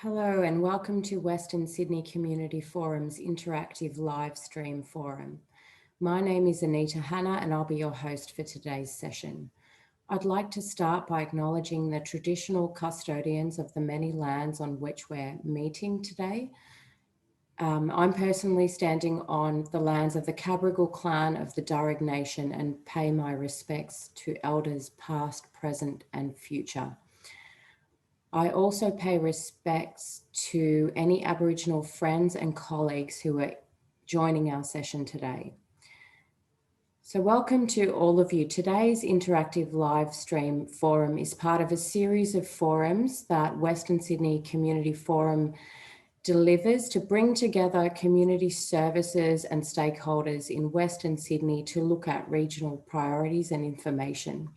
Hello and welcome to Western Sydney Community Forum's interactive live stream forum. My name is Anita Hanna and I'll be your host for today's session. I'd like to start by acknowledging the traditional custodians of the many lands on which we're meeting today. I'm personally standing on the lands of the Cabrogal clan of the Darug Nation and pay my respects to elders past, present and future. I also pay respects to any Aboriginal friends and colleagues who are joining our session today. So welcome to all of you. Today's interactive live stream forum is part of a series of forums that Western Sydney Community Forum delivers to bring together community services and stakeholders in Western Sydney to look at regional priorities and information.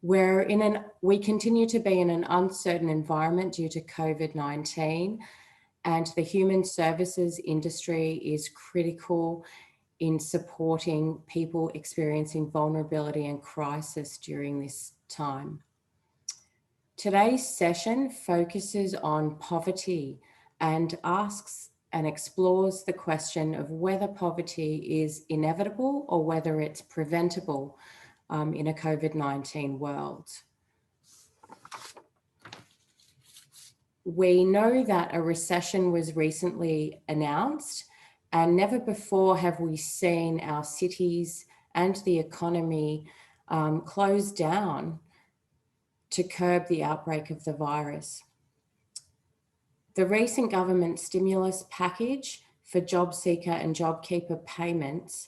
We continue to be in an uncertain environment due to COVID-19, and the human services industry is critical in supporting people experiencing vulnerability and crisis during this time. Today's session focuses on poverty and asks and explores the question of whether poverty is inevitable or whether it's preventable in a COVID-19 world. We know that a recession was recently announced, and never before have we seen our cities and the economy close down to curb the outbreak of the virus. The recent government stimulus package for JobSeeker and JobKeeper payments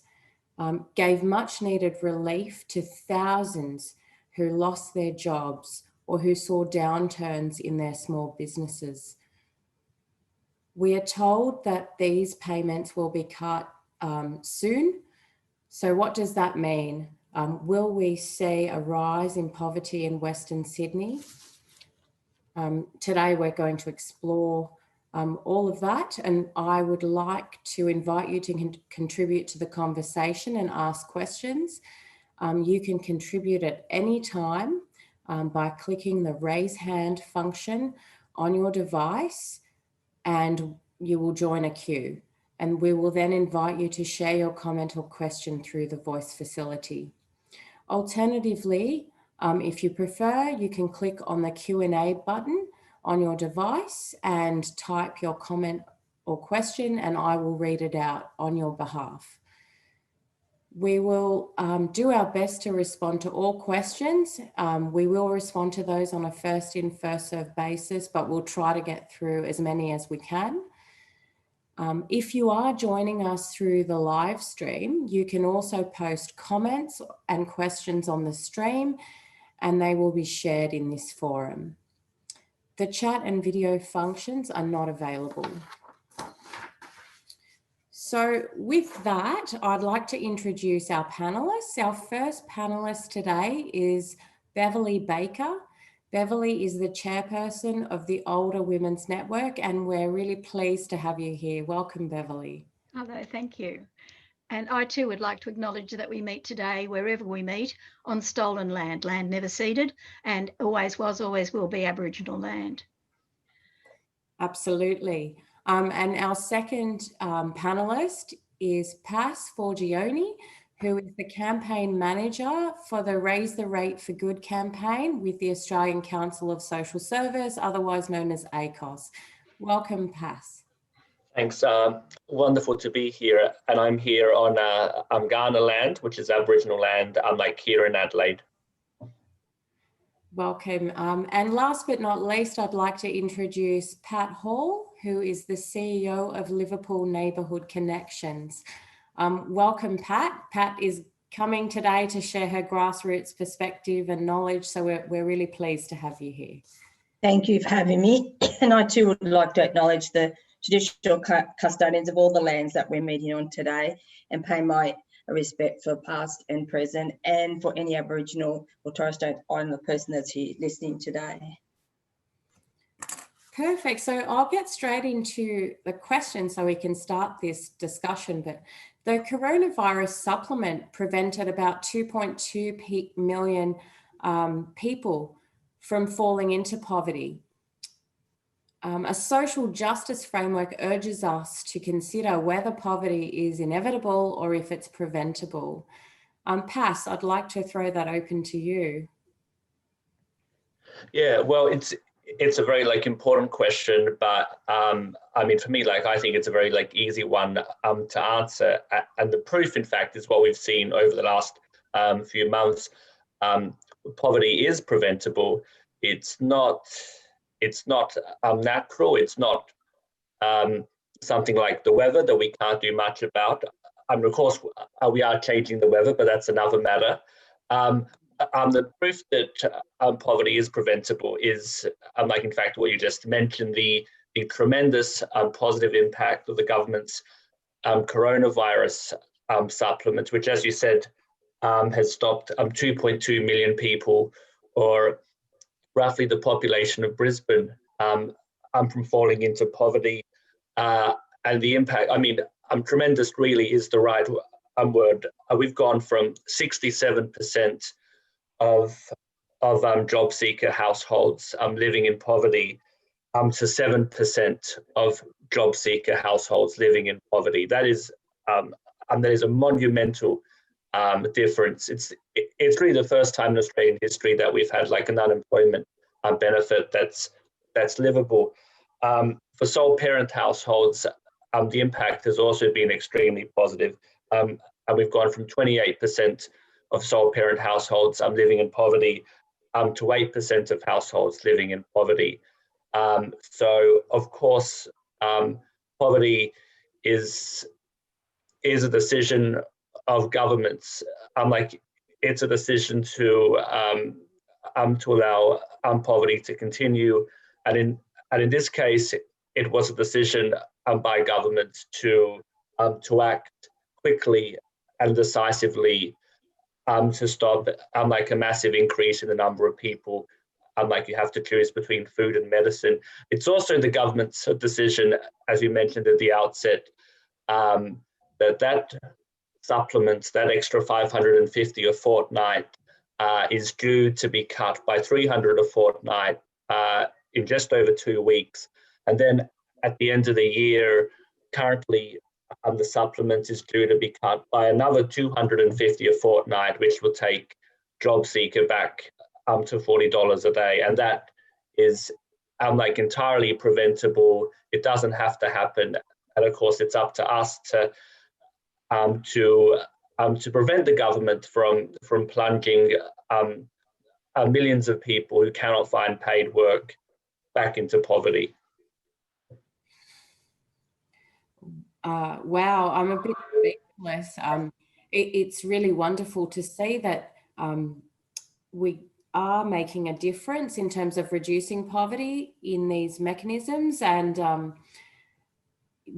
gave much needed relief to thousands who lost their jobs or who saw downturns in their small businesses. We are told that these payments will be cut soon. So what does that mean? Will we see a rise in poverty in Western Sydney? Today we're going to explore all of that, and I would like to invite you to contribute to the conversation and ask questions. You can contribute at any time by clicking the raise hand function on your device, and you will join a queue. And we will then invite you to share your comment or question through the voice facility. Alternatively, if you prefer, you can click on the Q&A button on your device and type your comment or question, and I will read it out on your behalf. We will do our best to respond to all questions. We will respond to those on a first in, first served basis, but we'll try to get through as many as we can. If you are joining us through the live stream, you can also post comments and questions on the stream, and they will be shared in this forum. The chat and video functions are not available. So with that, I'd like to introduce our panelists. Our first panelist today is Beverly Baker. Beverly is the chairperson of the Older Women's Network, and we're really pleased to have you here. Welcome, Beverly. Hello, thank you. And I too would like to acknowledge that we meet today, wherever we meet, on stolen land, land never ceded, and always was, always will be Aboriginal land. Absolutely. And our second panelist is Forgione, who is the campaign manager for the Raise the Rate for Good campaign with the Australian Council of Social Service, otherwise known as ACOSS. Welcome, Pass. Thanks. Wonderful to be here. And I'm here on Kaurna land, which is Aboriginal land, unlike here in Adelaide. Welcome. And last but not least, I'd like to introduce Pat Hall, who is the CEO of Liverpool Neighbourhood Connections. Welcome, Pat. Pat is coming today to share her grassroots perspective and knowledge, so we're really pleased to have you here. Thank you for having me. And I too would like to acknowledge the traditional custodians of all the lands that we're meeting on today and pay my respect for past and present, and for any Aboriginal or Torres Strait Islander person that's here listening today. Perfect. So I'll get straight into the question so we can start this discussion. But the coronavirus supplement prevented about 2.2 million people from falling into poverty. A social justice framework urges us to consider whether poverty is inevitable or if it's preventable. Pass, I'd like to throw that open to you. Yeah, well, it's a very important question, but I mean, for me, I think it's a very easy one to answer, and the proof, in fact, is what we've seen over the last few months. Poverty is preventable. It's not natural. It's not something like the weather that we can't do much about. Of course, we are changing the weather, but that's another matter. The proof that poverty is preventable is, in fact, what you just mentioned, the tremendous positive impact of the government's coronavirus supplement, which, as you said, has stopped 2.2 million people, or roughly the population of Brisbane, from falling into poverty. And the impact, tremendous really is the right word. We've gone from 67% of job seeker households living in poverty to 7% of job seeker households living in poverty. That is a monumental difference. It's really the first time in Australian history that we've had an unemployment benefit that's livable. For sole parent households, the impact has also been extremely positive. And we've gone from 28% of sole parent households living in poverty to 8% of households living in poverty. So, of course, poverty is a decision of governments. It's a decision to allow poverty to continue, and in this case, it was a decision by governments to act quickly and decisively to stop a massive increase in the number of people. You have to choose between food and medicine. It's also the government's decision, as you mentioned at the outset, that supplements, that extra 550 a fortnight, is due to be cut by 300 a fortnight in just over 2 weeks. And then at the end of the year, currently the supplement is due to be cut by another 250 a fortnight, which will take job seeker back to $40 a day. And that is entirely preventable. It doesn't have to happen. And of course, it's up to us to prevent the government from plunging millions of people who cannot find paid work back into poverty. Wow, I'm a bit speechless. It's really wonderful to see that we are making a difference in terms of reducing poverty in these mechanisms, and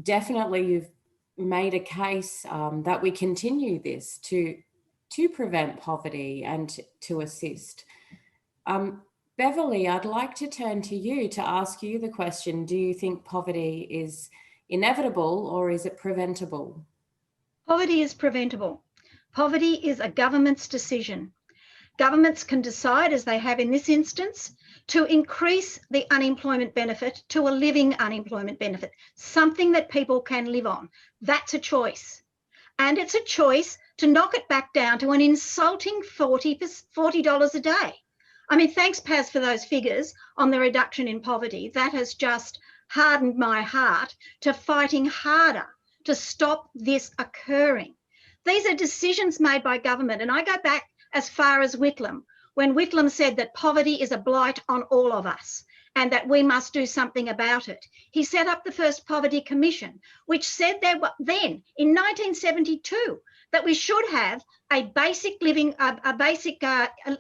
definitely you've made a case that we continue this to prevent poverty and to assist. Beverly, I'd like to turn to you to ask you the question, do you think poverty is inevitable or is it preventable? Poverty is preventable. Poverty is a government's decision. Governments can decide, as they have in this instance, to increase the unemployment benefit to a living unemployment benefit, something that people can live on. That's a choice. And it's a choice to knock it back down to an insulting $40 a day. Thanks, Paz, for those figures on the reduction in poverty. That has just hardened my heart to fighting harder to stop this occurring. These are decisions made by government. And I go back as far as Whitlam, when Whitlam said that poverty is a blight on all of us and that we must do something about it. He set up the first Poverty Commission, which said then in 1972 that we should have a basic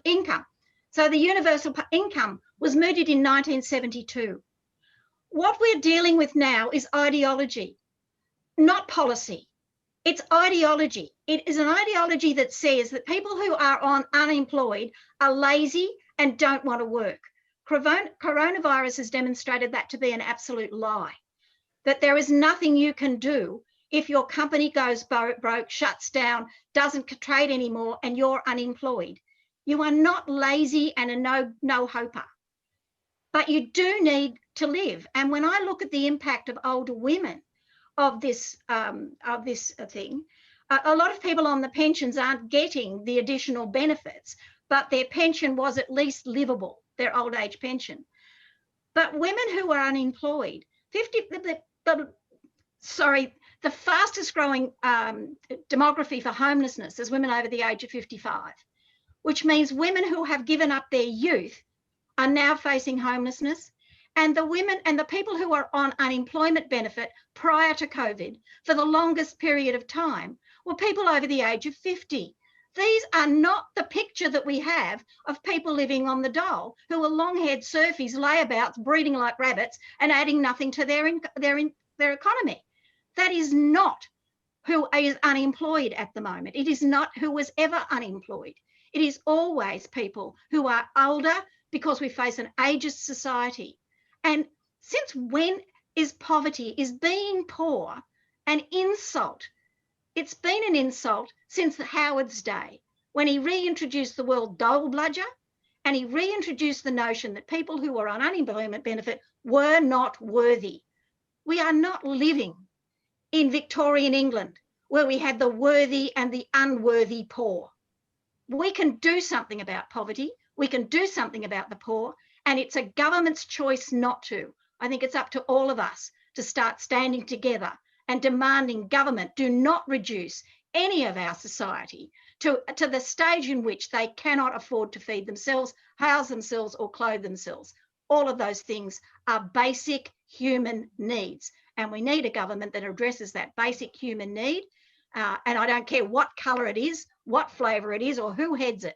income. So the universal income was mooted in 1972. What we're dealing with now is ideology, not policy. It's ideology. It is an ideology that says that people who are unemployed are lazy and don't want to work. Coronavirus has demonstrated that to be an absolute lie, that there is nothing you can do if your company goes broke, shuts down, doesn't trade anymore, and you're unemployed. You are not lazy and a no-hoper. but you do need to live. And when I look at the impact of older women of this thing, a lot of people on the pensions aren't getting the additional benefits, but their pension was at least livable, their old age pension. But women who are unemployed, the fastest growing demography for homelessness is women over the age of 55, which means women who have given up their youth are now facing homelessness. And the women and the people who are on unemployment benefit prior to COVID for the longest period of time were people over the age of 50. These are not the picture that we have of people living on the dole who are long-haired surfies, layabouts, breeding like rabbits and adding nothing to their economy. That is not who is unemployed at the moment. It is not who was ever unemployed. It is always people who are older because we face an ageist society. And since when is poverty, is being poor, an insult? It's been an insult since Howard's day, when he reintroduced the word dole bludger, and he reintroduced the notion that people who were on unemployment benefit were not worthy. We are not living in Victorian England, where we had the worthy and the unworthy poor. We can do something about poverty. We can do something about the poor, and it's a government's choice not to. I think it's up to all of us to start standing together and demanding government do not reduce any of our society to the stage in which they cannot afford to feed themselves, house themselves, or clothe themselves. All of those things are basic human needs, and we need a government that addresses that basic human need. And I don't care what colour it is, what flavour it is, or who heads it.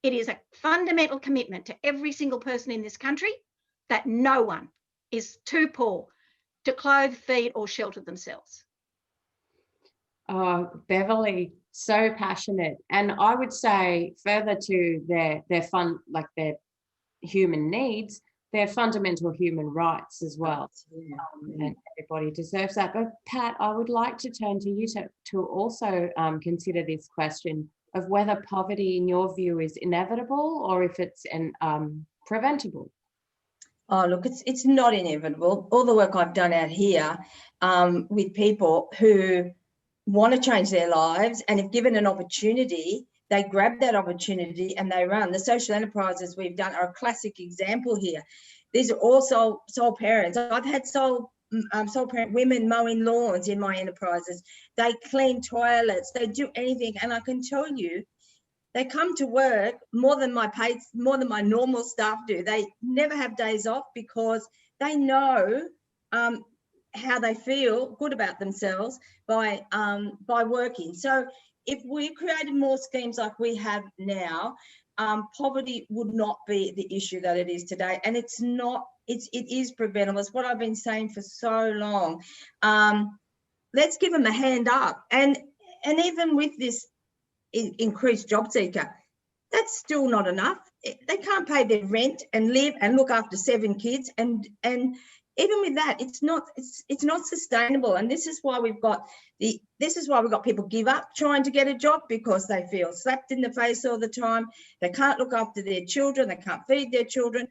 It is a fundamental commitment to every single person in this country that no one is too poor to clothe, feed, or shelter themselves. Oh, Beverly, so passionate. And I would say further to their human needs, their fundamental human rights as well. And everybody deserves that. But Pat, I would like to turn to you to also consider this question of whether poverty, in your view, is inevitable or if it's preventable. Oh, look, it's not inevitable. All the work I've done out here with people who want to change their lives, and if given an opportunity, they grab that opportunity and they run. The social enterprises we've done are a classic example here. These are all sole parents. I've had sole parent women mowing lawns in my enterprises. They clean toilets, they do anything. And I can tell you, they come to work more than my normal staff do. They never have days off because they know how they feel good about themselves by working. So if we created more schemes like we have now, poverty would not be the issue that it is today. And it is preventable. It's what I've been saying for so long. Let's give them a hand up. And even with this increased job seeker, that's still not enough. They can't pay their rent and live and look after 7 kids, and even with that, it's not sustainable. And this is why we've got people give up trying to get a job, because they feel slapped in the face all the time. They can't look after their children, they can't feed their children.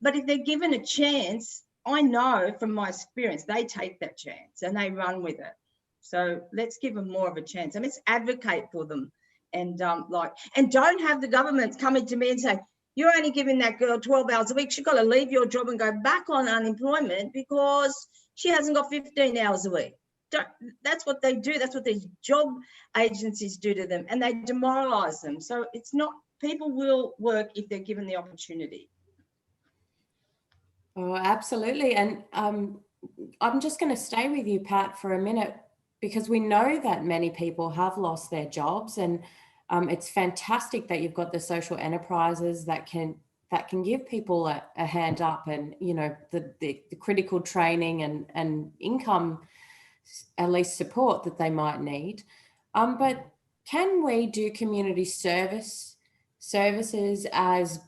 But if they're given a chance, I know from my experience, they take that chance and they run with it. So let's give them more of a chance, and let's advocate for them. And don't have the government coming to me and say, you're only giving that girl 12 hours a week. She's got to leave your job and go back on unemployment because she hasn't got 15 hours a week. That's what they do. That's what these job agencies do to them, and they demoralise them. So it's not, people will work if they're given the opportunity. Oh, absolutely. And I'm just going to stay with you, Pat, for a minute, because we know that many people have lost their jobs, and it's fantastic that you've got the social enterprises that can give people a hand up, and the critical training and income, at least support that they might need. But can we do community services as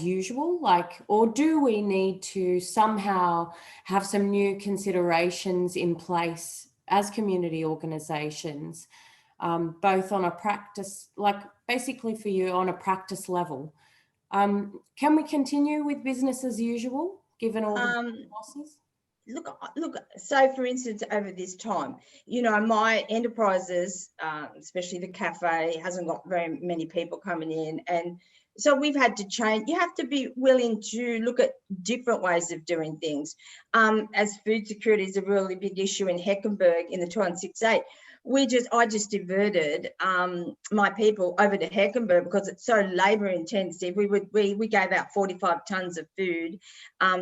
usual, or do we need to somehow have some new considerations in place as community organisations, both on a practice, basically for you on a practice level, Can we continue with business as usual, given all the losses? Look, so for instance, over this time, you know, my enterprises, especially the cafe, hasn't got very many people coming in. And so we've had to change. You have to be willing to look at different ways of doing things. As food security is a really big issue in Heckenberg in the 2168, I just diverted my people over to Heckenberg because it's so labour intensive. We gave out 45 tonnes of food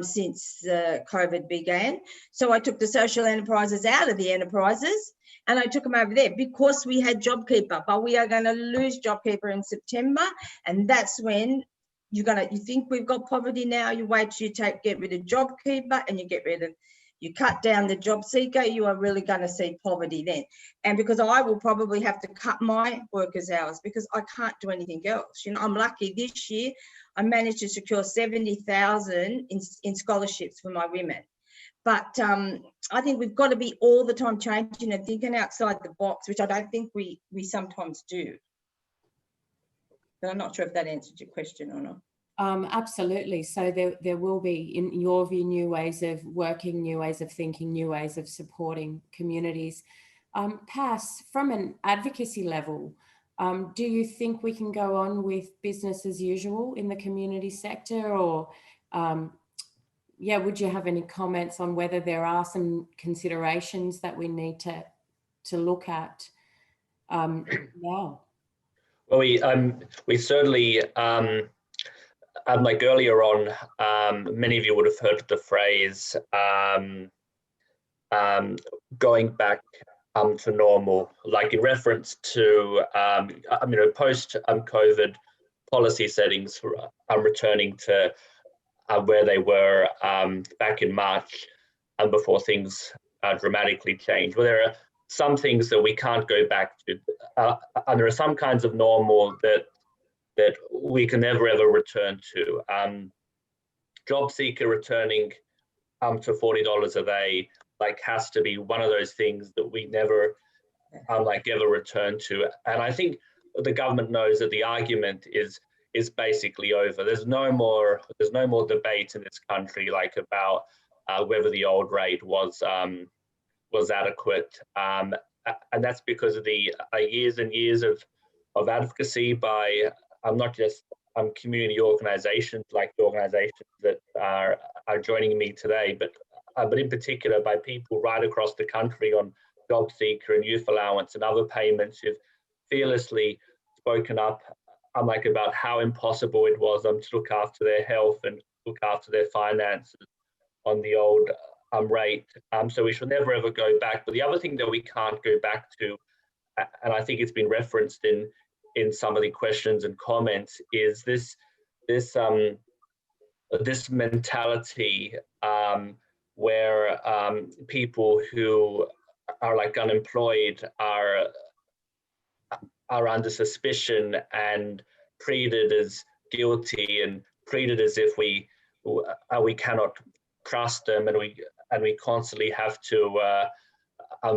since COVID began. So I took the social enterprises out of the enterprises and I took them over there because we had JobKeeper, but we are going to lose JobKeeper in September, and that's when you think we've got poverty now. You wait till you get rid of JobKeeper and you cut down the job seeker, you are really going to see poverty then. And because I will probably have to cut my workers' hours because I can't do anything else. You know, I'm lucky this year I managed to secure 70,000 in scholarships for my women. But I think we've got to be all the time changing and thinking outside the box, which I don't think we sometimes do. But I'm not sure if that answered your question or not. Absolutely. So there will be, in your view, new ways of working, new ways of thinking, new ways of supporting communities. Pass, from an advocacy level, do you think we can go on with business as usual in the community sector, or would you have any comments on whether there are some considerations that we need to look at now? Well, we certainly, like earlier on, many of you would have heard the phrase going back to normal, like in reference to post-COVID policy settings for returning to where they were back in March and before things dramatically changed. Well, there are some things that we can't go back to, and there are some kinds of normal that we can never ever return to. Job seeker returning to $40 a day has to be one of those things that we never ever return to. And I think the government knows that the argument is basically over. There's no more debate in this country about whether the old rate was adequate, and that's because of the years and years of advocacy by not just community organisations like the organisations that are joining me today, but in particular by people right across the country on job seeker and youth allowance and other payments who've fearlessly spoken up about how impossible it was to look after their health and look after their finances on the old rate. So we should never ever go back. But the other thing that we can't go back to, and I think it's been referenced in some of the questions and comments, is this mentality where people who are unemployed are under suspicion and treated as guilty and treated as if we cannot trust them, and we constantly have to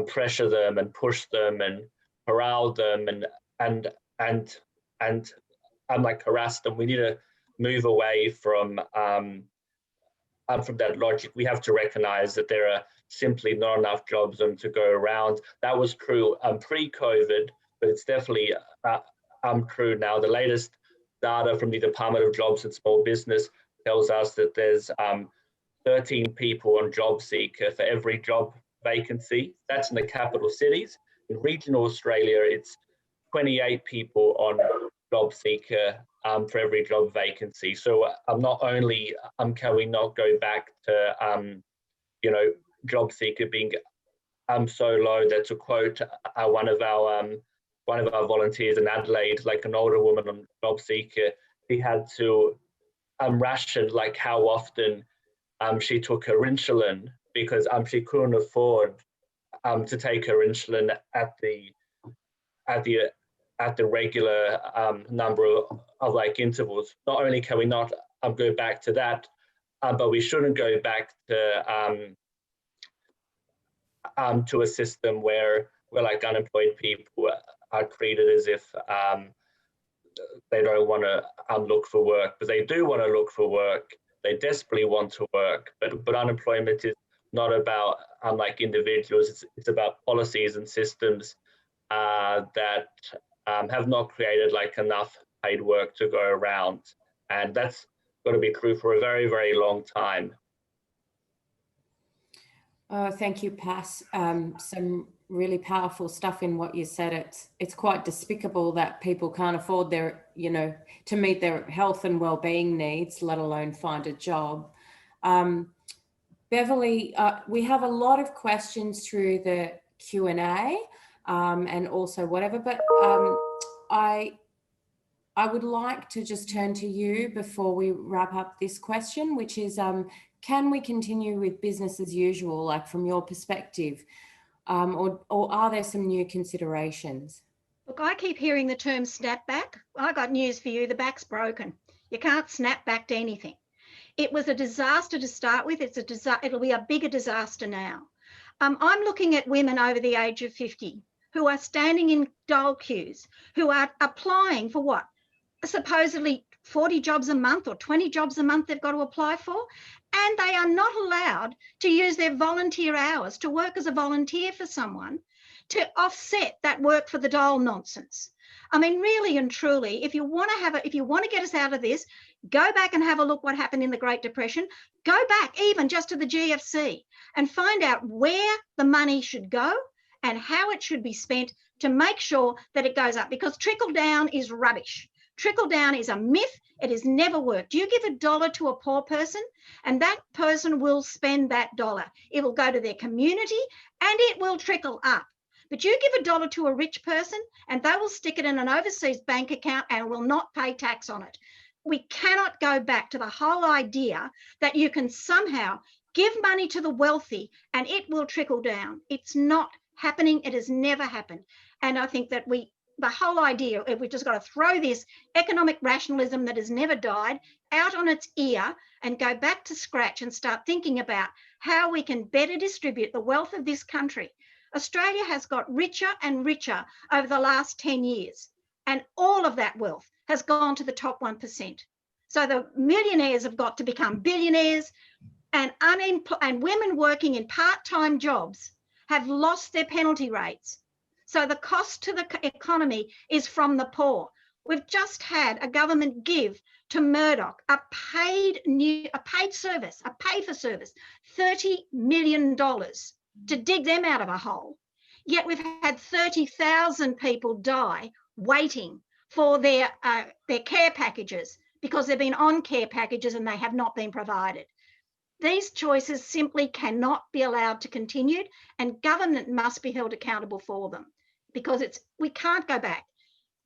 pressure them and push them and corral them and harass them. We need to move away from that logic. We have to recognize that there are simply not enough jobs to go around. That was true pre-COVID, but it's definitely true now. The latest data from the Department of Jobs and Small Business tells us that there's 13 people on job seeker for every job vacancy. That's in the capital cities. In regional Australia, it's 28 people on job seeker for every job vacancy. So not only can we not go back to job seeker being so low that, to quote one of our volunteers in Adelaide, an older woman on job seeker, she had to ration how often she took her insulin because she couldn't afford to take her insulin at the regular number of intervals. Not only can we not go back to that, but we shouldn't go back to a system where unemployed people are treated as if they don't want to look for work, but they do want to look for work. They desperately want to work, but unemployment is not about like individuals. It's about policies and systems that have not created like enough paid work to go around, and that's going to be true for a very, very long time. Thank you, Pass. Some really powerful stuff in what you said. It's quite despicable that people can't afford their, to meet their health and well-being needs, let alone find a job. Beverly, we have a lot of questions through the Q&A and also whatever, but I would like to just turn to you before we wrap up this question, which is, can we continue with business as usual, like from your perspective, or are there some new considerations? Look, I keep hearing the term snapback. I got news for you. The back's broken. You can't snap back to anything. It was a disaster to start with. It'll be a bigger disaster now. I'm looking at women over the age of 50 who are standing in dole queues, who are applying for what? Supposedly 40 jobs a month or 20 jobs a month they've got to apply for, and they are not allowed to use their volunteer hours to work as a volunteer for someone to offset that work for the dole nonsense. I mean, really and truly, if you want to get us out of this, go back and have a look what happened in the Great Depression. Go back even just to the GFC and find out where the money should go and how it should be spent to make sure that it goes up, because trickle down is rubbish. Trickle down is a myth. It has never worked. You give $1 to a poor person and that person will spend that dollar. It will go to their community and it will trickle up. But you give $1 to a rich person and they will stick it in an overseas bank account and will not pay tax on it. We cannot go back to the whole idea that you can somehow give money to the wealthy and it will trickle down. It's not happening. It has never happened. And I think that the whole idea, we've just got to throw this economic rationalism that has never died out on its ear and go back to scratch and start thinking about how we can better distribute the wealth of this country. Australia has got richer and richer over the last 10 years, and all of that wealth has gone to the top 1%. So the millionaires have got to become billionaires, and women working in part-time jobs have lost their penalty rates. So the cost to the economy is from the poor. We've just had a government give to Murdoch a paid service, a pay-for-service, $30 million to dig them out of a hole. Yet we've had 30,000 people die waiting for their care packages because they've been on care packages and they have not been provided. These choices simply cannot be allowed to continue, and government must be held accountable for them, because we can't go back.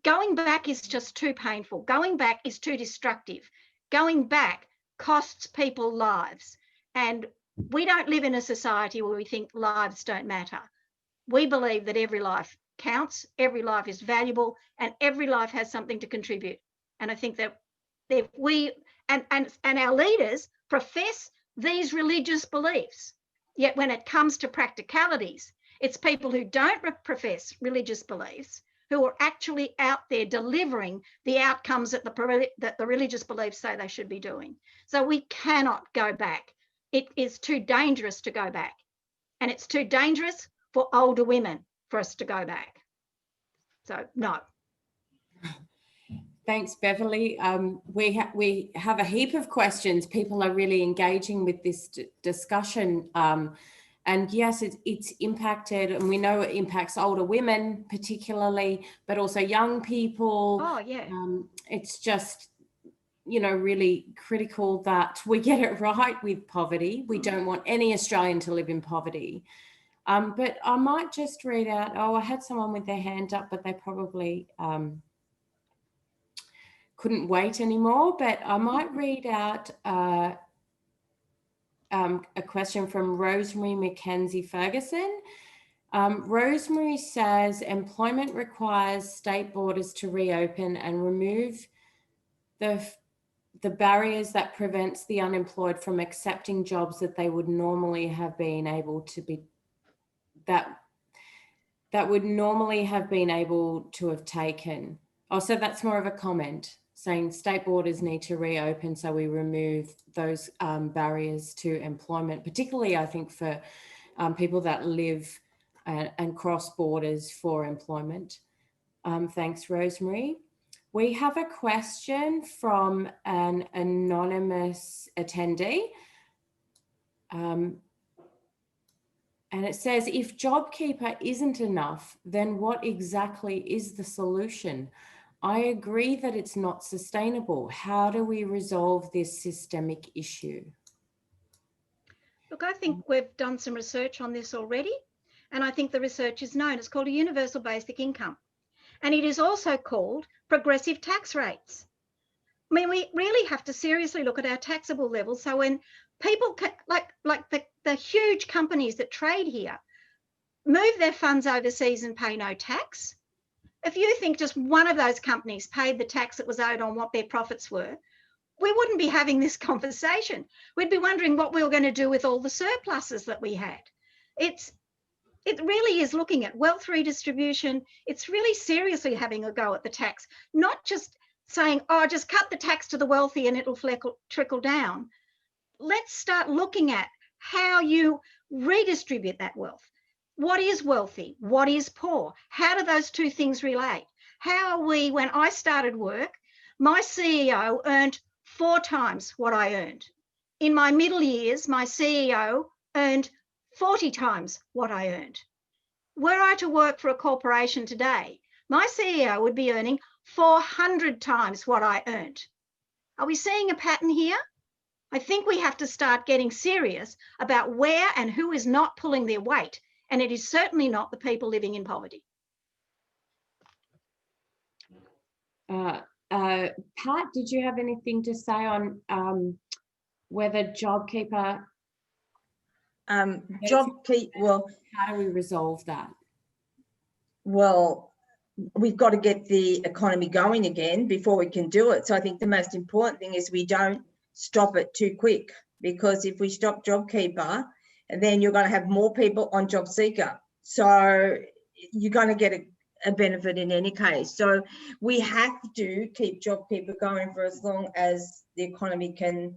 Going back is just too painful. Going back is too destructive. Going back costs people lives. And we don't live in a society where we think lives don't matter. We believe that every life counts, every life is valuable, and every life has something to contribute. And I think that if we and our leaders profess these religious beliefs, yet when it comes to practicalities, it's people who don't profess religious beliefs who are actually out there delivering the outcomes that the religious beliefs say they should be doing. So we cannot go back. It is too dangerous to go back. And it's too dangerous for older women for us to go back. So no. Thanks, Beverly. We have a heap of questions. People are really engaging with this discussion. And yes, it's impacted, and we know it impacts older women particularly, but also young people. Oh, yeah. It's just, really critical that we get it right with poverty. We don't want any Australian to live in poverty. But I might just read out, I had someone with their hand up, but they probably couldn't wait anymore. But I might read out a question from Rosemary Mackenzie Ferguson. Rosemary says, employment requires state borders to reopen and remove the barriers that prevents the unemployed from accepting jobs that they would normally have been able to be, that would normally have been able to have taken. Oh, so that's more of a comment saying state borders need to reopen, so we remove those barriers to employment, particularly I think for people that live and cross borders for employment. Thanks, Rosemary. We have a question from an anonymous attendee. And it says, if JobKeeper isn't enough, then what exactly is the solution? I agree that it's not sustainable. How do we resolve this systemic issue? Look, I think we've done some research on this already, and I think the research is known. It's called a universal basic income, and it is also called progressive tax rates. I mean, we really have to seriously look at our taxable levels. So when people like the huge companies that trade here move their funds overseas and pay no tax, if you think just one of those companies paid the tax that was owed on what their profits were, we wouldn't be having this conversation. We'd be wondering what we were going to do with all the surpluses that we had. It really is looking at wealth redistribution. It's really seriously having a go at the tax, not just saying, oh, just cut the tax to the wealthy and it'll trickle down. Let's start looking at how you redistribute that wealth. What is wealthy? What is poor? How do those two things relate? How are we, when I started work, my CEO earned 4 times what I earned. In my middle years, my CEO earned 40 times what I earned. Were I to work for a corporation today, my CEO would be earning 400 times what I earned. Are we seeing a pattern here? I think we have to start getting serious about where and who is not pulling their weight. And it is certainly not the people living in poverty. Pat, did you have anything to say on whether JobKeeper? Well, how do we resolve that? Well, we've got to get the economy going again before we can do it. So I think the most important thing is we don't stop it too quick, because if we stop JobKeeper, and then you're going to have more people on JobSeeker. So you're going to get a benefit in any case. So we have to keep JobKeeper going for as long as the economy can.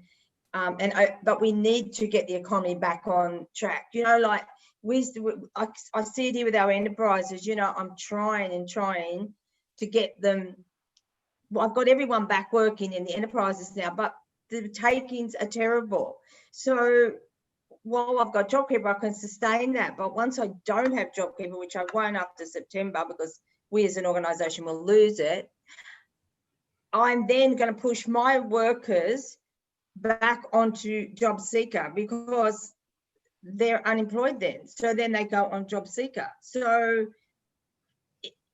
But we need to get the economy back on track. You know, like I see it here with our enterprises. You know, I'm trying to get them. Well, I've got everyone back working in the enterprises now, but the takings are terrible. So while I've got JobKeeper, I can sustain that. But once I don't have JobKeeper, which I won't after September, because we as an organisation will lose it, I'm then going to push my workers back onto JobSeeker because they're unemployed then. So then they go on JobSeeker. So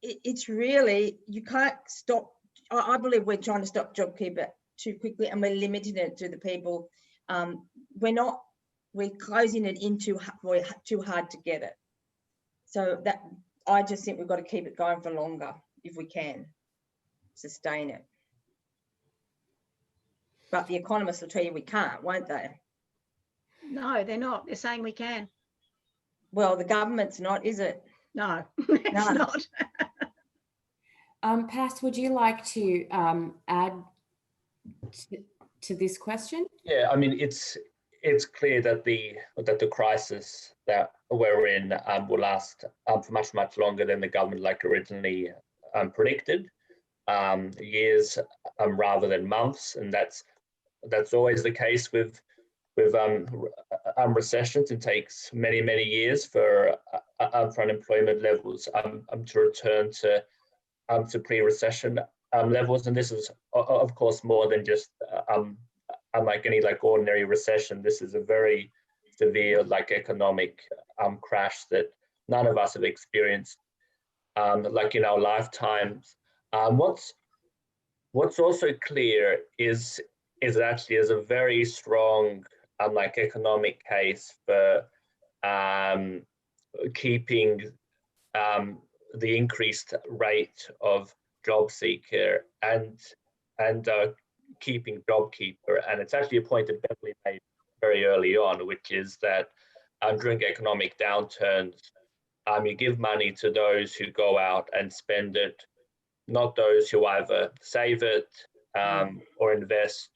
it's really, you can't stop. I believe we're trying to stop JobKeeper too quickly, and we're limiting it to the people. We're closing it in too hard to get it. So that, I just think we've got to keep it going for longer if we can sustain it. But the economists will tell you we can't, won't they? No, they're not. They're saying we can. Well, the government's not, is it? No, it's not. Pat, would you like to add to this question? Yeah, I mean, it's clear that the crisis that we're in will last for much longer than the government originally predicted, years rather than months, and that's always the case with recessions. It takes many years for unemployment levels to return to pre-recession levels, and this is of course more than just unlike any ordinary recession. This is a very severe economic crash that none of us have experienced in our lifetimes. What's also clear is actually there's a very strong economic case for keeping the increased rate of job seeker and keeping JobKeeper. And it's actually a point that Beverly made very early on, which is that during economic downturns, you give money to those who go out and spend it not those who either save it or invest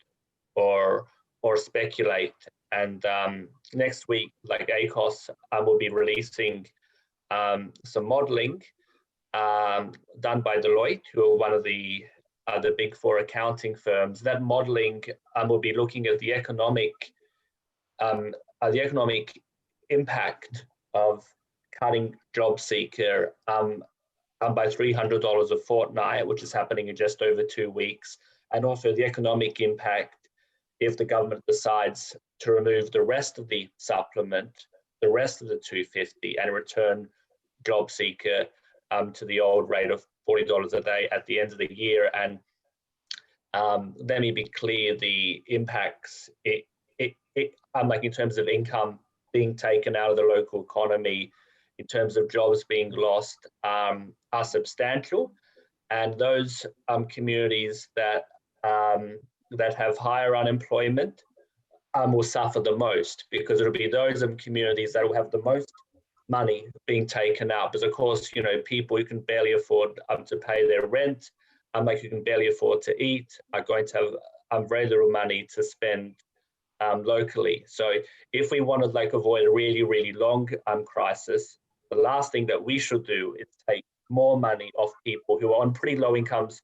or speculate. And next week, like ACOSS will be releasing some modelling done by Deloitte, who are one of the big four accounting firms. That modelling will be looking at the economic impact of cutting JobSeeker by $300 a fortnight, which is happening in just over 2 weeks, and also the economic impact if the government decides to remove the rest of the supplement, the rest of the $250, and return JobSeeker to the old rate of $40 a day at the end of the year. And let me be clear, the impacts, like in terms of income being taken out of the local economy, in terms of jobs being lost, are substantial. And those communities that have higher unemployment will suffer the most, because it'll be those communities that will have the most money being taken out. Because of course, you know, people who can barely afford to pay their rent, like who can barely afford to eat, are going to have very little money to spend locally. So if we want to like avoid a really, really long crisis, the last thing that we should do is take more money off people who are on pretty low incomes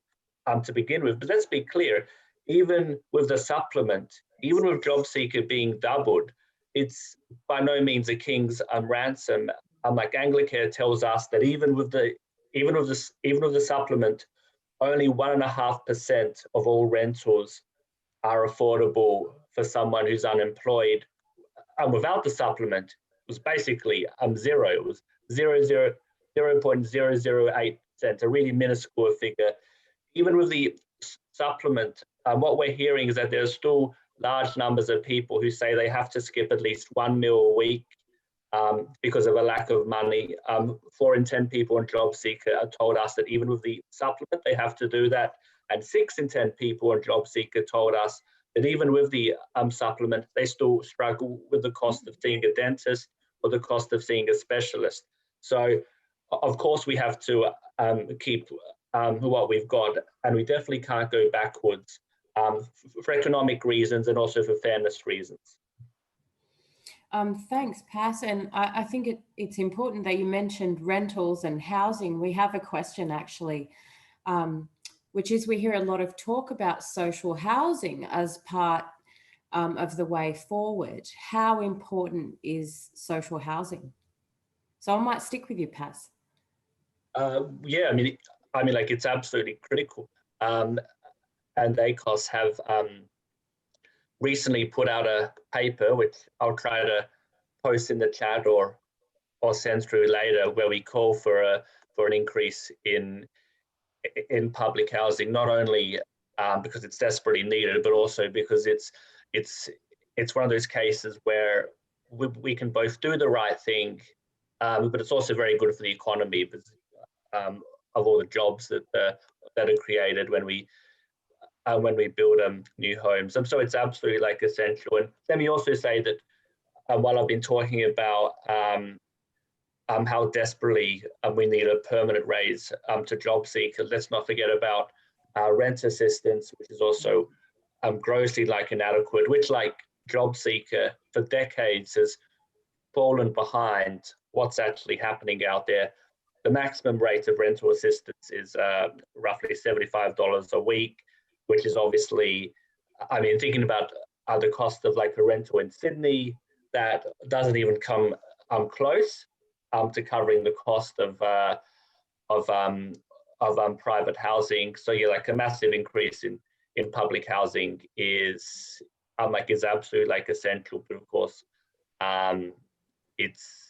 to begin with. But let's be clear, even with the supplement, even with JobSeeker being doubled, it's by no means a king's ransom. Like Anglicare tells us that even with the supplement, only 1.5% of all rentals are affordable for someone who's unemployed. And without the supplement, it was basically zero. It was 0.008%, a really minuscule figure. Even with the supplement, what we're hearing is that there's still large numbers of people who say they have to skip at least 1 meal a week because of a lack of money. 4 in 10 people on JobSeeker told us that even with the supplement, they have to do that. And 6 in 10 people on JobSeeker told us that even with the supplement, they still struggle with the cost of seeing a dentist or the cost of seeing a specialist. So, of course, we have to keep what we've got, and we definitely can't go backwards for economic reasons and also for fairness reasons. Thanks, Pat. And I think it's important that you mentioned rentals and housing. We have a question actually, which is we hear a lot of talk about social housing as part of the way forward. How important is social housing? So I might stick with you, Paz. Yeah, I mean, like it's absolutely critical. And ACOSS have recently put out a paper, which I'll try to post in the chat or send through later, where we call for an increase in public housing, not only because it's desperately needed, but also because it's one of those cases where we can both do the right thing, but it's also very good for the economy because of all the jobs that are created when we build new homes. And so it's absolutely like essential. And let me also say that while I've been talking about how desperately we need a permanent raise to JobSeeker, let's not forget about rent assistance, which is also grossly like inadequate, which like JobSeeker for decades has fallen behind what's actually happening out there. The maximum rate of rental assistance is roughly $75 a week, which is obviously, I mean, thinking about the cost of like a rental in Sydney, that doesn't even come close to covering the cost of private housing. So yeah, like a massive increase in public housing is absolutely like essential. But of course, it's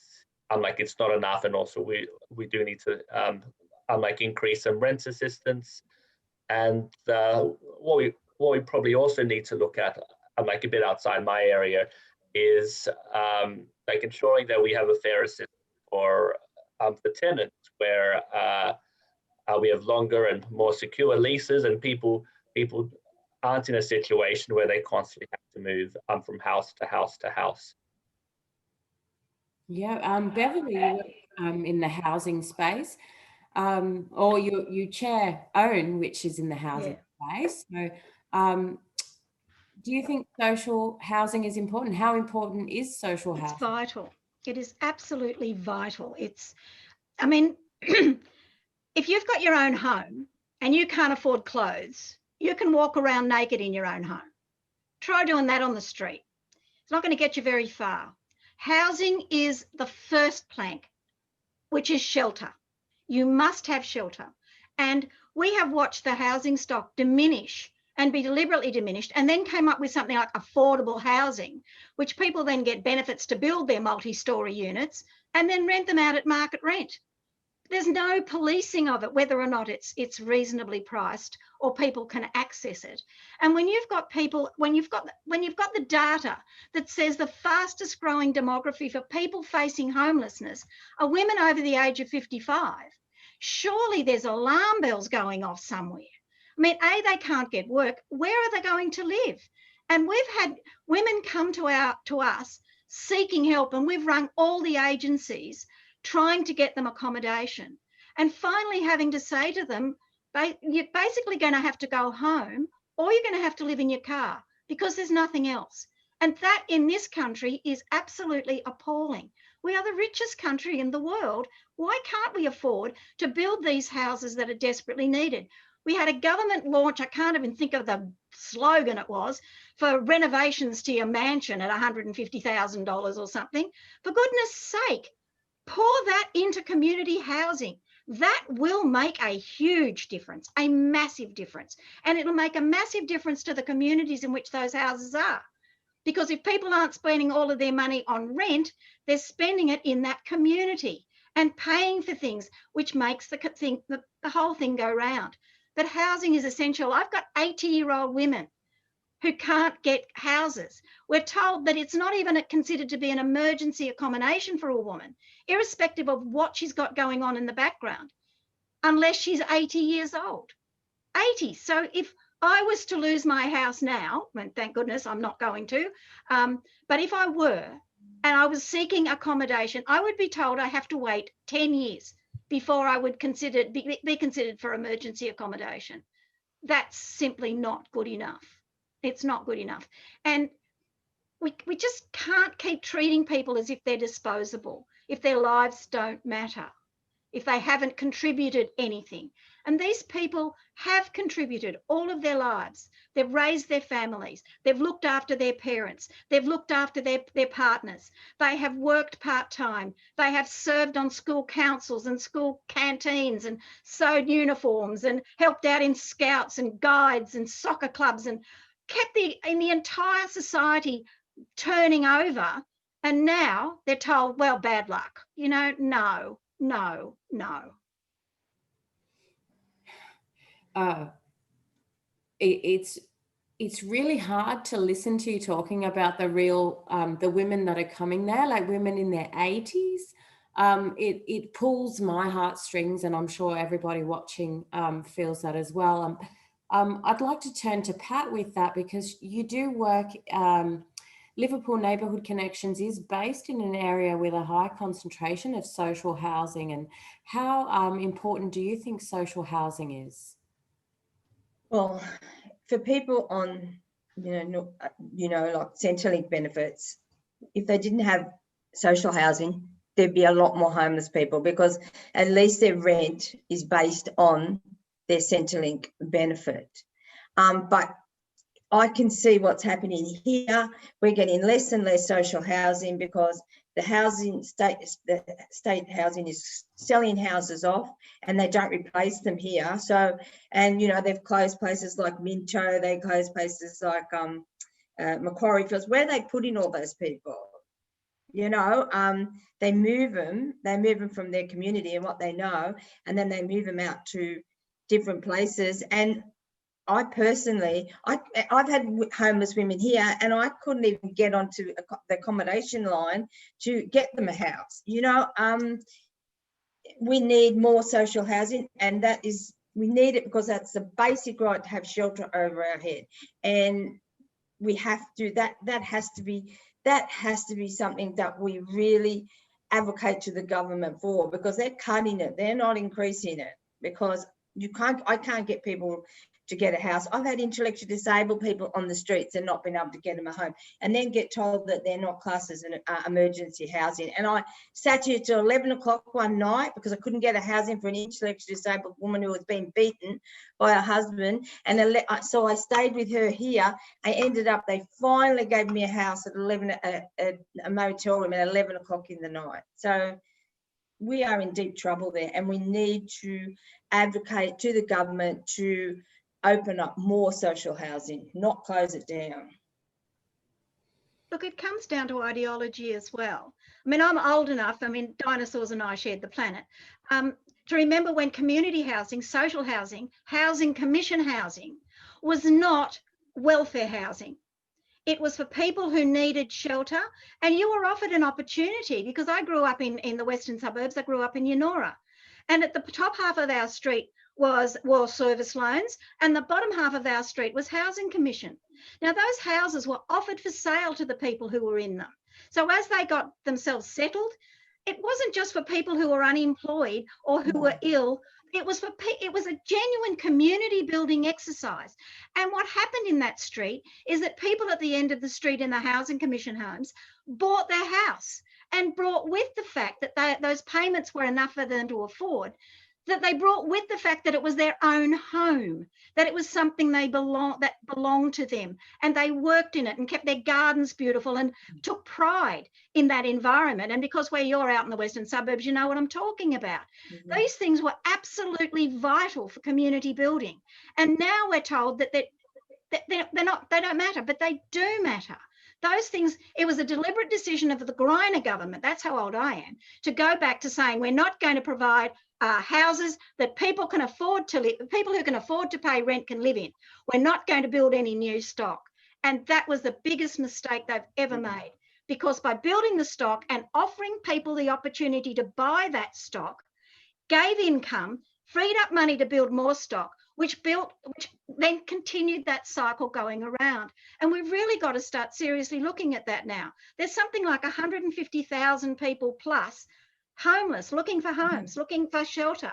not enough, and also we do need to increase some rent assistance. And what we probably also need to look at, like a bit outside my area, is like ensuring that we have a fair system for the tenants, where we have longer and more secure leases, and people aren't in a situation where they constantly have to move from house to house to house. Yeah, Beverly, in the housing space, or you chair OWN, which is in the housing space. So do you think social housing is important? How important is social housing? It's vital. It is absolutely vital. I mean, if you've got your own home and you can't afford clothes, you can walk around naked in your own home. Try doing that on the street. It's not going to get you very far. Housing is the first plank, which is shelter. You must have shelter. And we have watched the housing stock diminish and be deliberately diminished, and then came up with something like affordable housing, which people then get benefits to build their multi-storey units and then rent them out at market rent. There's no policing of it, whether or not it's reasonably priced or people can access it. And when you've got people, when you've got the data that says the fastest growing demography for people facing homelessness are women over the age of 55, surely there's alarm bells going off somewhere. I mean, they can't get work. Where are they going to live? And we've had women come to us seeking help, and we've rung all the agencies trying to get them accommodation, and finally having to say to them, you're basically going to have to go home, or you're going to have to live in your car, because there's nothing else. And that in this country is absolutely appalling. We are the richest country in the world. Why can't we afford to build these houses that are desperately needed? We had a government launch, I can't even think of the slogan it was, for renovations to your mansion at $150,000 or something. For goodness sake, pour that into community housing. That will make a huge difference, a massive difference. And it'll make a massive difference to the communities in which those houses are. Because if people aren't spending all of their money on rent, they're spending it in that community and paying for things, which makes the whole thing go round. But housing is essential. I've got 80-year-old women who can't get houses. We're told that it's not even considered to be an emergency accommodation for a woman, irrespective of what she's got going on in the background, unless she's 80 years old. 80. So if I was to lose my house now, and thank goodness I'm not going to, but if I were and I was seeking accommodation, I would be told I have to wait 10 years before I would be considered for emergency accommodation. That's simply not good enough. It's not good enough. And we just can't keep treating people as if they're disposable, if their lives don't matter, if they haven't contributed anything. And these people have contributed all of their lives. They've raised their families. They've looked after their parents. They've looked after their partners. They have worked part-time. They have served on school councils and school canteens and sewed uniforms and helped out in scouts and guides and soccer clubs and kept the entire society turning over. And now they're told, well, bad luck. You know, no. It's really hard to listen to you talking about the real the women that are coming there, like women in their 80s. It pulls my heartstrings, and I'm sure everybody watching feels that as well. I'd like to turn to Pat with that, because you do work. Liverpool Neighbourhood Connections is based in an area with a high concentration of social housing. And how important do you think social housing is? Well, for people on, like Centrelink benefits, if they didn't have social housing, there'd be a lot more homeless people, because at least their rent is based on their Centrelink benefit. But I can see what's happening here. We're getting less and less social housing because the state housing is selling houses off, and they don't replace them here. So, and they've closed places like Minto, they closed places like Macquarie Fields. Where are they putting all those people? They move them from their community and what they know, and then they move them out to different places. And I personally, I've had homeless women here, and I couldn't even get onto the accommodation line to get them a house. We need more social housing, and we need it because that's the basic right to have shelter over our head. And we have to, that has to be something that we really advocate to the government for, because they're cutting it, they're not increasing it, because I can't get people to get a house. I've had intellectually disabled people on the streets and not been able to get them a home, and then get told that they're not classed as an emergency housing. And I sat here till 11 o'clock one night because I couldn't get a housing for an intellectually disabled woman who was being beaten by her husband. And so I stayed with her here. I ended up, they finally gave me a house at 11, a motel room at 11 o'clock in the night. So we are in deep trouble there, and we need to advocate to the government to open up more social housing, not close it down. Look, it comes down to ideology as well. I mean, I'm old enough, I mean, dinosaurs and I shared the planet, to remember when community housing, social housing, housing commission housing was not welfare housing. It was for people who needed shelter, and you were offered an opportunity, because I grew up in the western suburbs. I grew up in Yennora, and at the top half of our street was service loans, and the bottom half of our street was housing commission. Now, those houses were offered for sale to the people who were in them. So as they got themselves settled, it wasn't just for people who were unemployed or who were ill. It was a genuine community building exercise. And what happened in that street is that people at the end of the street in the housing commission homes bought their house, and brought with the fact that those payments were enough for them to afford, that they brought with the fact that it was their own home, that it was something that belonged to them, and they worked in it and kept their gardens beautiful and took pride in that environment. And because you're out in the western suburbs, you know what I'm talking about. Mm-hmm. These things were absolutely vital for community building. And now we're told that they don't matter, but they do matter. Those things, it was a deliberate decision of the Greiner government, that's how old I am, to go back to saying we're not going to provide houses that people can afford to live, people who can afford to pay rent can live in. We're not going to build any new stock. And that was the biggest mistake they've ever made, because by building the stock and offering people the opportunity to buy that stock, gave income, freed up money to build more stock, which then continued that cycle going around. And we've really got to start seriously looking at that now. There's something like 150,000 people plus homeless, looking for homes, looking for shelter.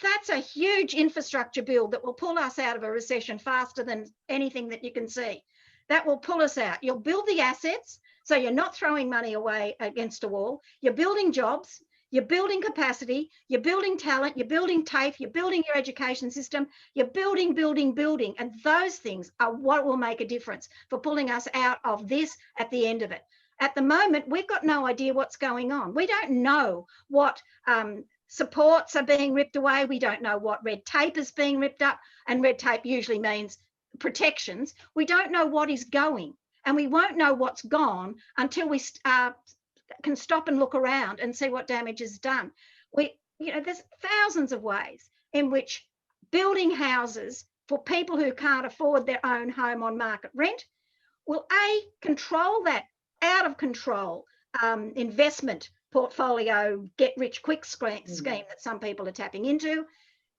That's a huge infrastructure build that will pull us out of a recession faster than anything that you can see. That will pull us out. You'll build the assets, so you're not throwing money away against a wall. You're building jobs. You're building capacity, you're building talent, you're building TAFE, you're building your education system, you're building. And those things are what will make a difference for pulling us out of this at the end of it. At the moment, we've got no idea what's going on. We don't know what supports are being ripped away. We don't know what red tape is being ripped up. And red tape usually means protections. We don't know what is going, and we won't know what's gone until we can stop and look around and see what damage is done. There's thousands of ways in which building houses for people who can't afford their own home on market rent will control that out of control investment portfolio get rich quick scheme that some people are tapping into,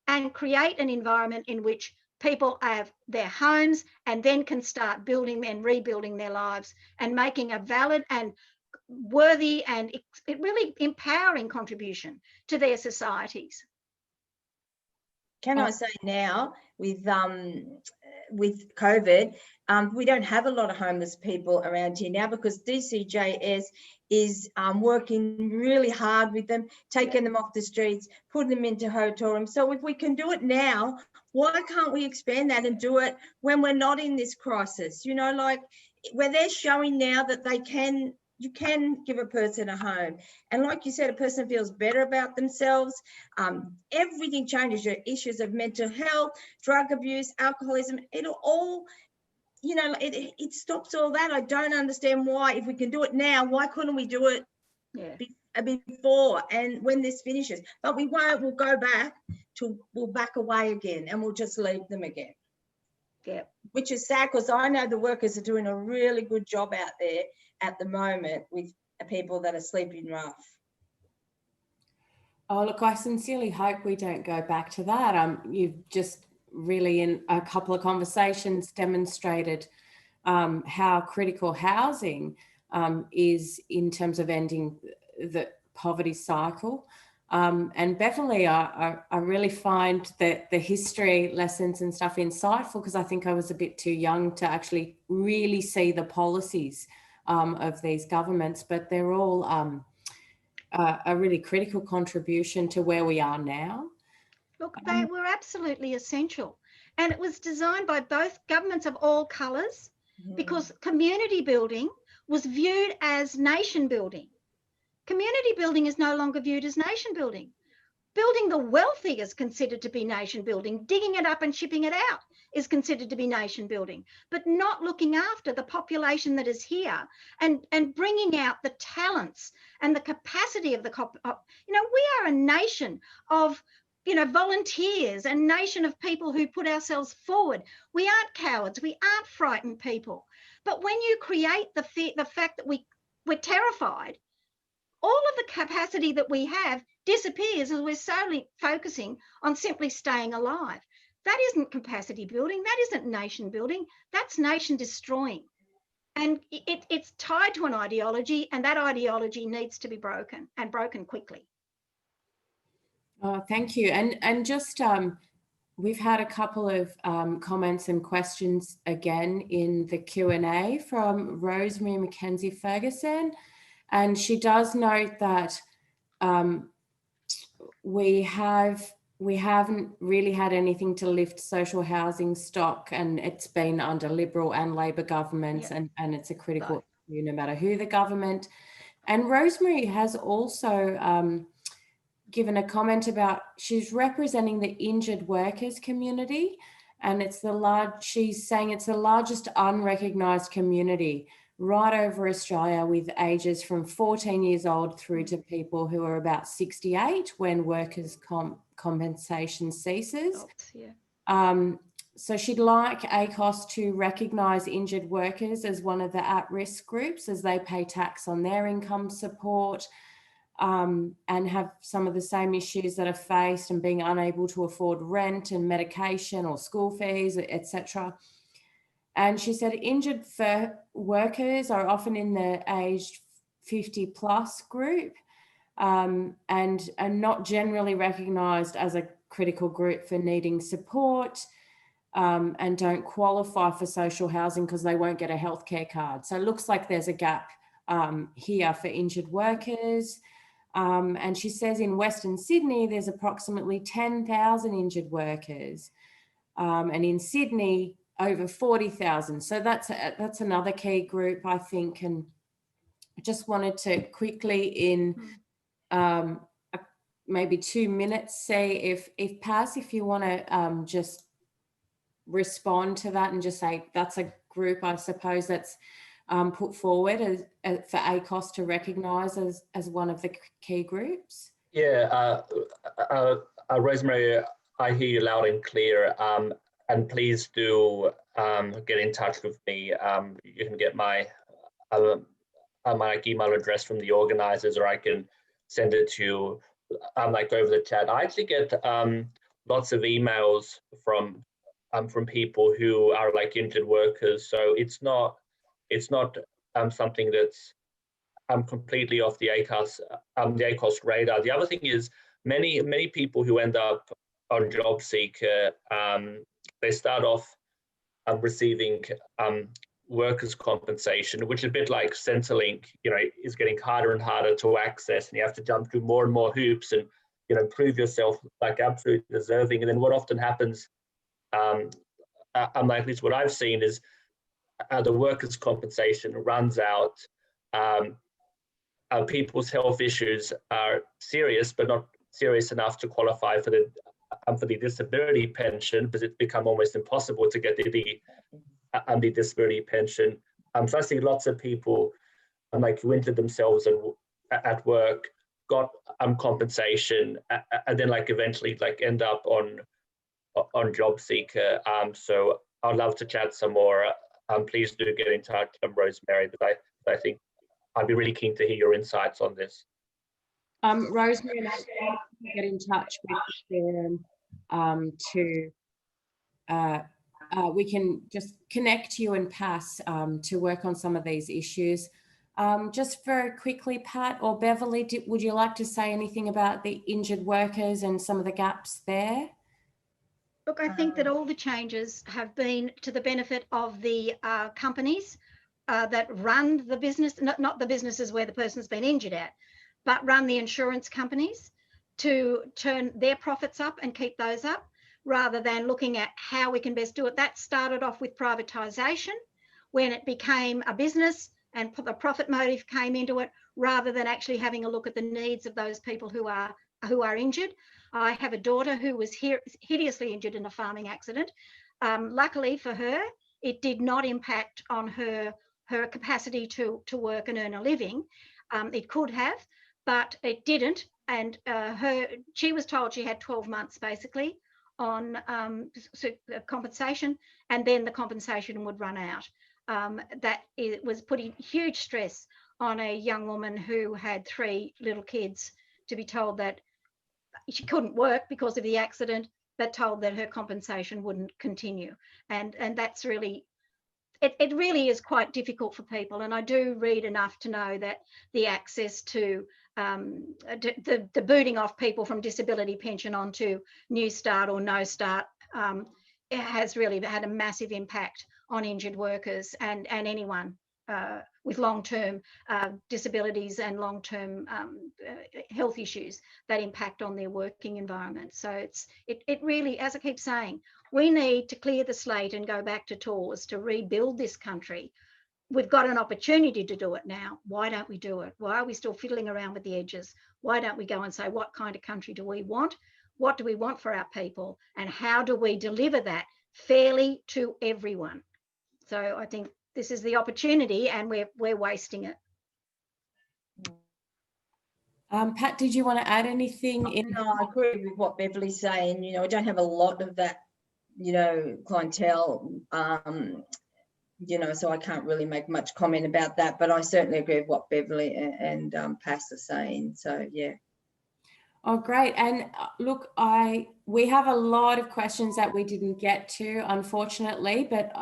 and create an environment in which people have their homes and then can start building and rebuilding their lives and making a valid and worthy and really empowering contribution to their societies. Can I say now, with COVID, we don't have a lot of homeless people around here now, because DCJS is working really hard with them, taking them off the streets, putting them into hotel rooms. So if we can do it now, why can't we expand that and do it when we're not in this crisis? Like where they're showing now that you can give a person a home. And like you said, a person feels better about themselves. Everything changes. Your issues of mental health, drug abuse, alcoholism, it'll all, it stops all that. I don't understand why, if we can do it now, why couldn't we do it before and when this finishes? But we won't. We'll go back we'll back away again, and we'll just leave them again. Yeah. Which is sad, because I know the workers are doing a really good job out there at the moment with people that are sleeping rough. Oh, look, I sincerely hope we don't go back to that. You've just really, in a couple of conversations, demonstrated how critical housing is in terms of ending the poverty cycle. And Beverly, I really find that the history lessons and stuff insightful, because I think I was a bit too young to actually really see the policies of these governments, but they're all a really critical contribution to where we are now. Look, they were absolutely essential. And it was designed by both governments of all colours, because community building was viewed as nation building. Community building is no longer viewed as nation building. Building the wealthy is considered to be nation building. Digging it up and shipping it out is considered to be nation building, but not looking after the population that is here and bringing out the talents and the capacity of the, we are a nation of, volunteers, a nation of people who put ourselves forward. We aren't cowards. We aren't frightened people. But when you create the fact that we're terrified, all of the capacity that we have disappears as we're solely focusing on simply staying alive. That isn't capacity building. That isn't nation building. That's nation destroying. And it's tied to an ideology, and that ideology needs to be broken, and broken quickly. Oh, thank you. And just we've had a couple of comments and questions again in the Q&A from Rosemary Mackenzie Ferguson. And she does note that we haven't really had anything to lift social housing stock, and it's been under Liberal and Labor governments, and it's a critical issue no matter who the government. And Rosemary has also given a comment about, she's representing the injured workers community, and she's saying it's the largest unrecognised community right over Australia, with ages from 14 years old through to people who are about 68 when workers' compensation ceases. So she'd like ACOSS to recognise injured workers as one of the at-risk groups, as they pay tax on their income support and have some of the same issues that are faced, and being unable to afford rent and medication or school fees, etc. And she said injured workers are often in the aged 50 plus group and are not generally recognised as a critical group for needing support and don't qualify for social housing because they won't get a healthcare card. So it looks like there's a gap here for injured workers. And she says in Western Sydney, there's approximately 10,000 injured workers. And in Sydney, over 40,000. So that's another key group, I think. And I just wanted to quickly in maybe 2 minutes see if Paz, if you want to just respond to that and just say that's a group, I suppose, that's put forward as for ACOSS to recognise as one of the key groups. Yeah, Rosemary, I hear you loud and clear. And please do get in touch with me. You can get my email address from the organisers, or I can send it to you like over the chat. I actually get lots of emails from people who are like injured workers. So it's not something that's completely off the ACOSS radar. The other thing is many people who end up on JobSeeker, they start off receiving workers' compensation, which is a bit like Centrelink, is getting harder and harder to access, and you have to jump through more and more hoops and, prove yourself like absolutely deserving. And then what often happens, at least what I've seen, is the workers' compensation runs out. People's health issues are serious, but not serious enough to qualify for the disability pension, because it's become almost impossible to get the disability pension. So I see lots of people who injured themselves at work, got compensation, and then eventually end up on JobSeeker. So I'd love to chat some more. Please do get in touch, Rosemary, because I think I'd be really keen to hear your insights on this. Rosemary, I'd like to get in touch with Sharon we can just connect you and Pass to work on some of these issues. Just very quickly, Pat or Beverly, would you like to say anything about the injured workers and some of the gaps there? Look, I think that all the changes have been to the benefit of the companies that run the business, not the businesses where the person's been injured at, but run the insurance companies to turn their profits up and keep those up, rather than looking at how we can best do it. That started off with privatisation when it became a business and the profit motive came into it, rather than actually having a look at the needs of those people who are injured. I have a daughter who was hideously injured in a farming accident. Luckily for her, it did not impact on her capacity to work and earn a living. It could have, but it didn't. And she was told she had 12 months basically on compensation, and then the compensation would run out. That was putting huge stress on a young woman who had 3 little kids, to be told that she couldn't work because of the accident, but told that her compensation wouldn't continue. And that's really, it really is quite difficult for people. And I do read enough to know that the access to the booting off people from disability pension onto New Start or No Start, it has really had a massive impact on injured workers and anyone with long-term disabilities and long-term health issues that impact on their working environment. So it really, as I keep saying, we need to clear the slate and go back to TORS to rebuild this country. We've got an opportunity to do it now. Why don't we do it? Why are we still fiddling around with the edges? Why don't we go and say, what kind of country do we want? What do we want for our people? And how do we deliver that fairly to everyone? So I think this is the opportunity and we're wasting it. Pat, did you want to add anything? No, I agree with what Beverly's saying. You know, I don't have a lot of that, you know, clientele, you know, so I can't really make much comment about that, but I certainly agree with what Beverly and Pass are saying. So, yeah. Oh, great. And look, we have a lot of questions that we didn't get to, unfortunately, but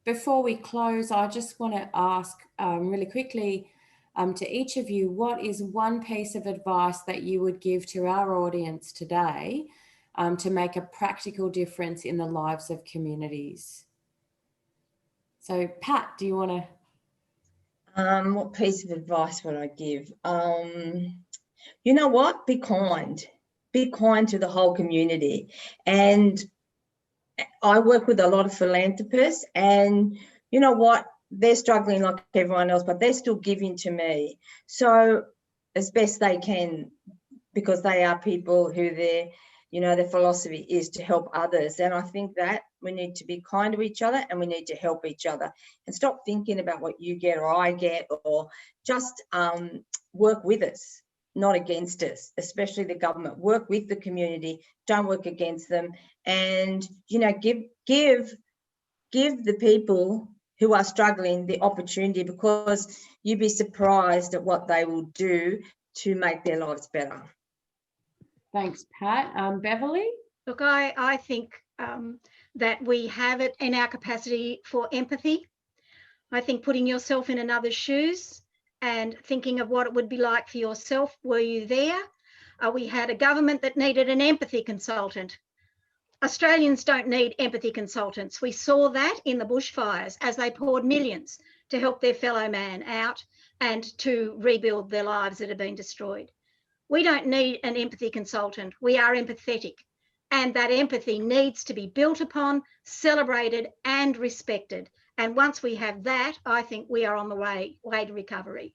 before we close, I just want to ask really quickly to each of you, what is one piece of advice that you would give to our audience today to make a practical difference in the lives of communities? So, Pat, do you want to? What piece of advice would I give? You know what? Be kind. Be kind to the whole community. And I work with a lot of philanthropists, and you know what? They're struggling like everyone else, but they're still giving to me. So as best they can, because they are people who their philosophy is to help others. And I think that we need to be kind to each other and we need to help each other and stop thinking about what you get or I get, or just work with us, not against us, especially the government. Work with the community, don't work against them. And, you know, give the people who are struggling the opportunity, because you'd be surprised at what they will do to make their lives better. Thanks, Pat. Beverly? Look, I think that we have it in our capacity for empathy. I think putting yourself in another's shoes and thinking of what it would be like for yourself. Were you there? We had a government that needed an empathy consultant. Australians don't need empathy consultants. We saw that in the bushfires as they poured millions to help their fellow man out and to rebuild their lives that have been destroyed. We don't need an empathy consultant. We are empathetic. And that empathy needs to be built upon, celebrated and respected. And once we have that, I think we are on the way to recovery.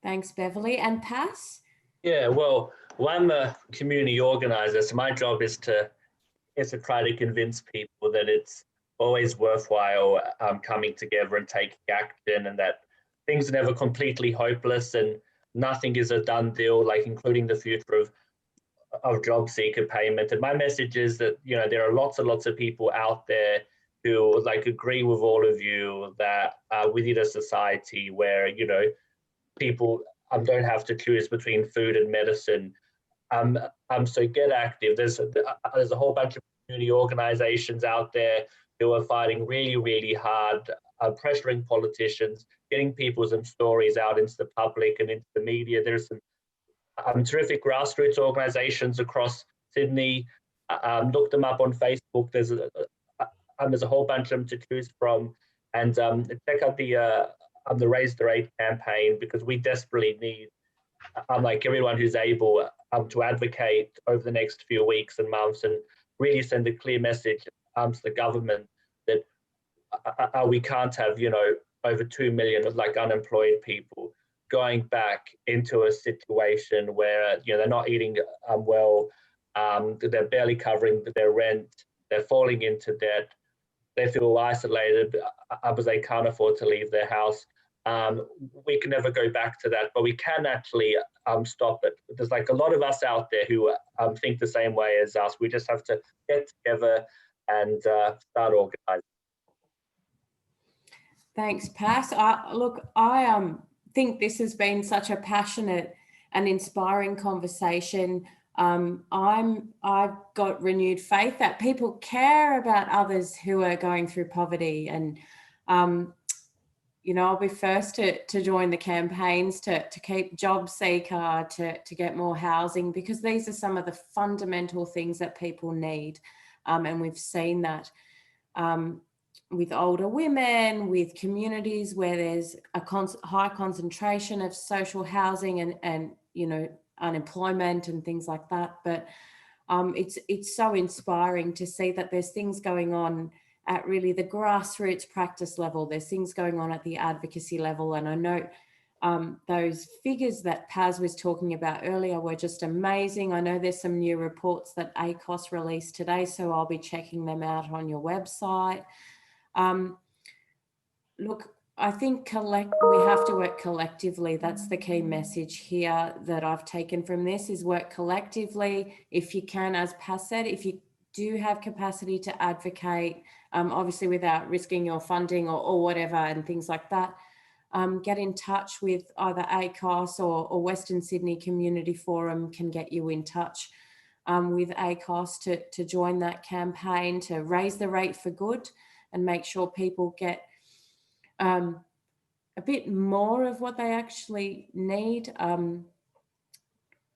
Thanks, Beverly. And Pass? Yeah, well, I'm a community organizer, so my job is to try to convince people that it's always worthwhile coming together and taking action, and that things are never completely hopeless and nothing is a done deal, like including the future of JobKeeper payment. And my message is that, you know, there are lots and lots of people out there who agree with all of you that we need a society where, you know, people don't have to choose between food and medicine. So get active. There's a whole bunch of community organizations out there who are fighting really, really hard pressuring politicians, getting people's stories out into the public and into the media. There's some terrific grassroots organisations across Sydney. Look them up on Facebook. There's a whole bunch of them to choose from, and check out the Raise the Rate campaign, because we desperately need, like everyone who's able, to advocate over the next few weeks and months and really send a clear message to the government that we can't have, over 2 million of unemployed people going back into a situation where they're not eating well, they're barely covering their rent, they're falling into debt, they feel isolated because they can't afford to leave their house. We can never go back to that, but we can actually stop it. There's a lot of us out there who think the same way as us. We just have to get together and start organising. Thanks, Pat. I think this has been such a passionate and inspiring conversation. I've got renewed faith that people care about others who are going through poverty, and I'll be first to join the campaigns to keep JobSeeker, to get more housing, because these are some of the fundamental things that people need, and we've seen that with older women, with communities where there's a high concentration of social housing and unemployment and things like that. But it's so inspiring to see that there's things going on at really the grassroots practice level. There's things going on at the advocacy level. And I know those figures that Paz was talking about earlier were just amazing. I know there's some new reports that ACOSS released today, so I'll be checking them out on your website. Look, I think we have to work collectively. That's the key message here that I've taken from this, is work collectively. If you can, as Paz said, if you do have capacity to advocate, obviously without risking your funding or whatever and things like that, get in touch with either ACOSS or Western Sydney Community Forum can get you in touch with ACOSS to join that campaign to raise the rate for good and make sure people get a bit more of what they actually need.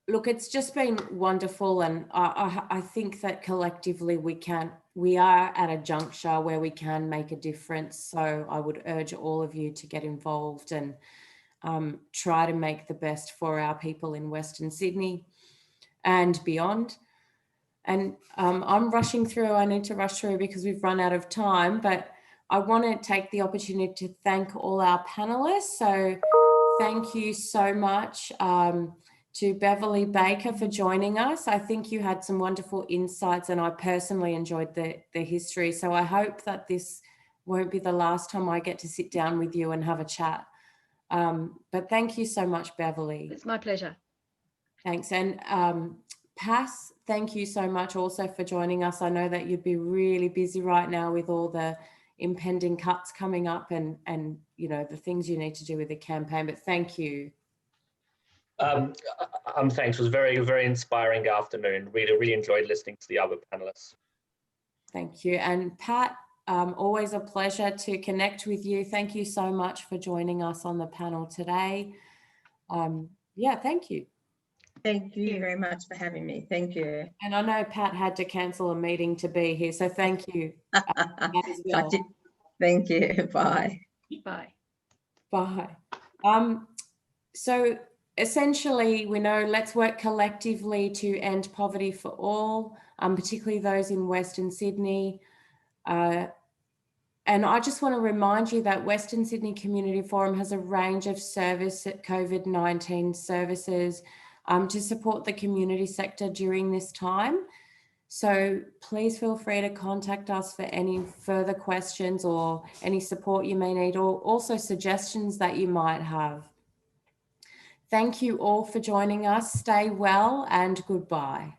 Look, it's just been wonderful, and I think that collectively we are at a juncture where we can make a difference. So I would urge all of you to get involved and try to make the best for our people in Western Sydney and beyond. And I'm rushing through. I need to rush through because we've run out of time, but I want to take the opportunity to thank all our panelists. So thank you so much to Beverly Baker for joining us. I think you had some wonderful insights, and I personally enjoyed the history. So I hope that this won't be the last time I get to sit down with you and have a chat. But thank you so much, Beverly. It's my pleasure. Thanks. And Paz, thank you so much also for joining us. I know that you'd be really busy right now with all the impending cuts coming up and the things you need to do with the campaign, but thank you. Thanks. It was very, very inspiring afternoon. Really enjoyed listening to the other panelists. Thank you. And Pat, always a pleasure to connect with you. Thank you so much for joining us on the panel today. Thank you. Thank you very much for having me. Thank you. And I know Pat had to cancel a meeting to be here, so thank you. As well. Thank you. Bye. Bye. Bye. So essentially, we know let's work collectively to end poverty for all, particularly those in Western Sydney. And I just want to remind you that Western Sydney Community Forum has a range of COVID-19 services to support the community sector during this time. So please feel free to contact us for any further questions or any support you may need, or also suggestions that you might have. Thank you all for joining us. Stay well and goodbye.